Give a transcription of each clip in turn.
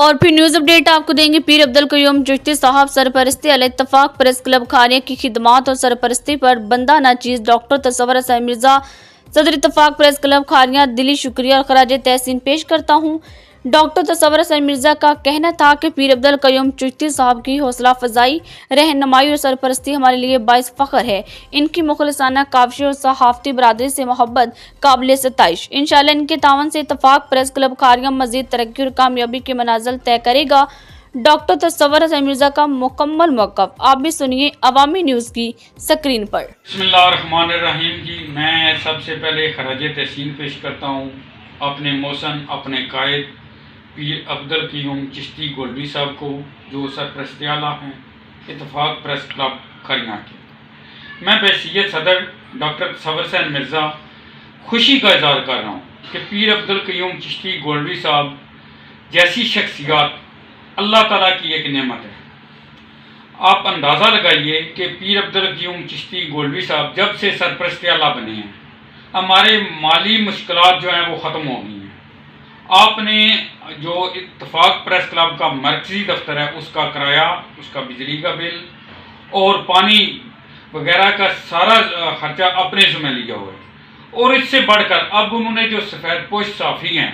اور پھر news update آپ کو دیں گے پیر عبدالقیوم چشتی صاحب سرپرستی علی اتفاق پریس کلب کھاریہ کی خدمات اور سرپرستی پر بندہ ناچیز ڈاکٹر تصور حسین مرزا صدر اتفاق پریس کلب کھاریہ دلی شکریہ اور خراج تحسین پیش کرتا ہوں۔ ڈاکٹر تصور حسین مرزا کا کہنا تھا کہ پیر عبدالقیوم چشتی صاحب کی حوصلہ افزائی، رہنمائی اور سرپرستی ہمارے لیے باعث فخر ہے۔ ان کی مخلصانہ کاوشیں اور صحافتی برادری سے محبت قابل ستائش۔ انشاءاللہ ان کے تعاون سے اتفاق پریس کلب کھاریہ مزید ترقی اور کامیابی کے منازل طے کرے گا۔ ڈاکٹر تصور حسین مرزا کا مکمل موقف آپ بھی سنیے عوامی نیوز کی سکرین پر۔ بسم اللہ الرحمن الرحیم جی، میں سب سے پہلے خراج تحسین پیش کرتا ہوں اپنے موسن، اپنے قائد پیر عبدالقیوم چشتی گولوی صاحب کو، جو سرپرست اعلیٰ ہیں اتفاق پریس کلب کھاریہ کے۔ میں بحیثیت صدر ڈاکٹر تصور حسین مرزا خوشی کا اظہار کر رہا ہوں کہ پیر عبدالقیوم چشتی گولوی صاحب جیسی شخصیات اللہ تعالیٰ کی ایک نعمت ہے۔ آپ اندازہ لگائیے کہ پیر عبدالقیوم چشتی گولوی صاحب جب سے سرپرست اعلیٰ بنے ہیں، ہمارے مالی مشکلات جو ہیں وہ ختم ہو گئی ہیں۔ آپ نے جو اتفاق پریس کلب کا مرکزی دفتر ہے، اس کا کرایہ، اس کا بجلی کا بل اور پانی وغیرہ کا سارا خرچہ اپنے ذمہ لیا ہوا ہے، اور اس سے بڑھ کر اب انہوں نے جو سفید پوش صحافی ہیں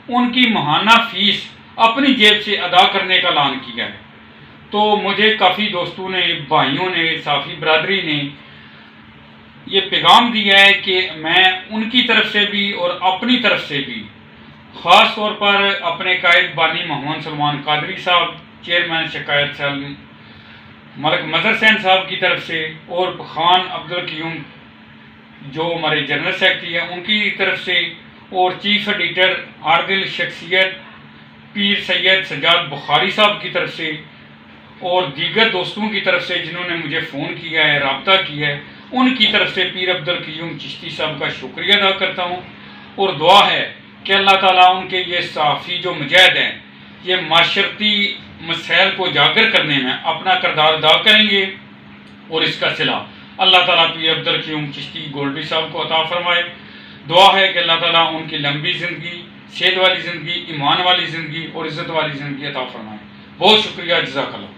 ان کی ماہانہ فیس اپنی جیب سے ادا کرنے کا اعلان کیا ہے۔ تو مجھے کافی دوستوں نے، بھائیوں نے، صحافی برادری نے یہ پیغام دیا ہے کہ میں ان کی طرف سے بھی اور اپنی طرف سے بھی، خاص طور پر اپنے قائد بانی محمد سلمان قادری صاحب، چیئرمین شکایت سیل ملک مظہر حسین صاحب کی طرف سے، اور خان عبدالقیوم جو ہمارے جنرل سیکرٹری ہیں ان کی طرف سے، اور چیف ایڈیٹر عادل شخصیت پیر سید سجاد بخاری صاحب کی طرف سے، اور دیگر دوستوں کی طرف سے جنہوں نے مجھے فون کیا ہے، رابطہ کیا ہے، ان کی طرف سے پیر عبدالقیوم چشتی صاحب کا شکریہ ادا کرتا ہوں، اور دعا ہے کہ اللہ تعالیٰ ان کے یہ صحافی جو مجاہد ہیں، یہ معاشرتی مسائل کو اجاگر کرنے میں اپنا کردار ادا کریں گے، اور اس کا صلہ اللہ تعالیٰ پیر عبدالقیوم چشتی گولوی صاحب کو عطا فرمائے۔ دعا ہے کہ اللہ تعالیٰ ان کی لمبی زندگی، صحت والی زندگی، ایمان والی زندگی اور عزت والی زندگی عطا فرمائے۔ بہت شکریہ، جزاک اللہ۔